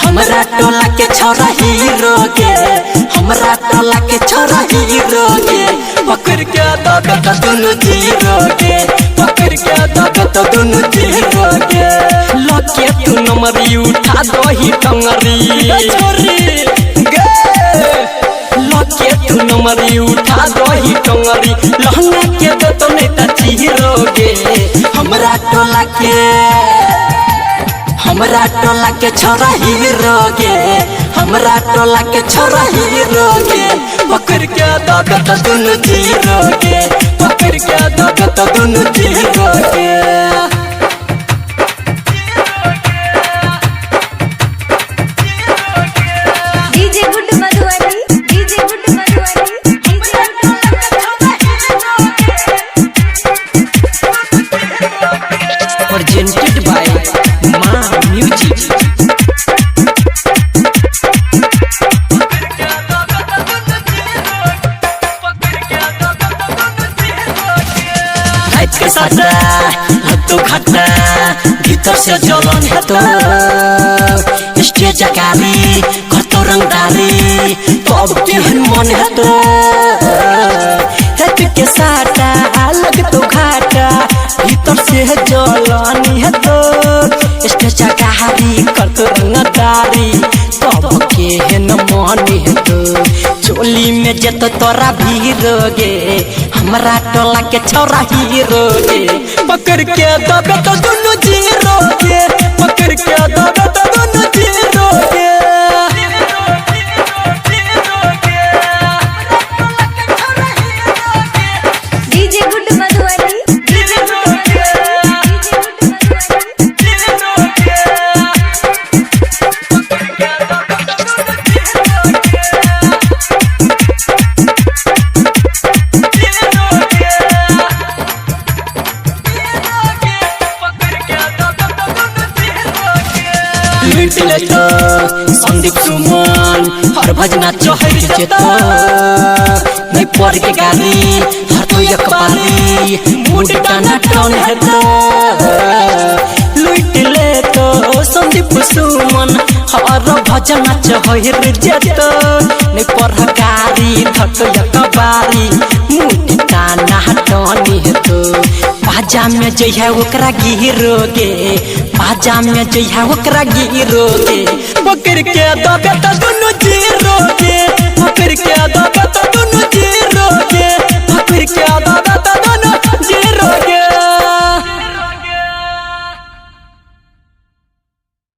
हमरा टोला के छोरा हीरो के, हमरा टोला के छोरा हीरो के, पकड़ के दगत दोनों जीरो के, पकड़ के दगत दोनों जीरो के। लके तू नंबरी उठा दो ही टंगरी छोरी गे, लके तू नंबरी उठा दो ही टंगरी, लहंगा के दो तो नहीं ता जीरो गे। हमरा टोला के छोरा हीरो के, हमरा टोला के छोरा हीरो के, पकड़ के दगत दोनों जीरो के, पकड़ के दगत दोनों जीरो के। डीजे गुड मधुवनी, डीजे गुड Madhubani, presented by Ma Music। के साटा हत्तो खट्टा भीतर से जलन है तो स्टेज गाली करतो रंगदारी तो अब केहन मन है तो हेत के साटा अलग तो घाटा भीतर से जलन है तो स्टेज गाली करतो रंगदारी तो अब केहन मन है तो चोली में जत तोरा भीरो गे, हमरा टोला के छोरा हीरो गे, पकड़ के दगत दोनों जीरो गे, पकड़ के दगत दोनों जीरो गे। डीजे गुड मधुवनी, डीजे गुड मिटले तो संदीप सुमन हर भजना चहर जेतो नहीं पड़ के गाली हर तो एक बारी मूड टाना टन है तो लुटले तो संदीप सुमन हर भजना चहर जेतो नहीं पड़ गाली हर तो एक बारी मूड टाना टन है तो बाजा में जइहा ओकरा गिरोगे, बाजा में जइहा ओकरा गिरोगे, पकड़ के दगत दोनों जीरो के।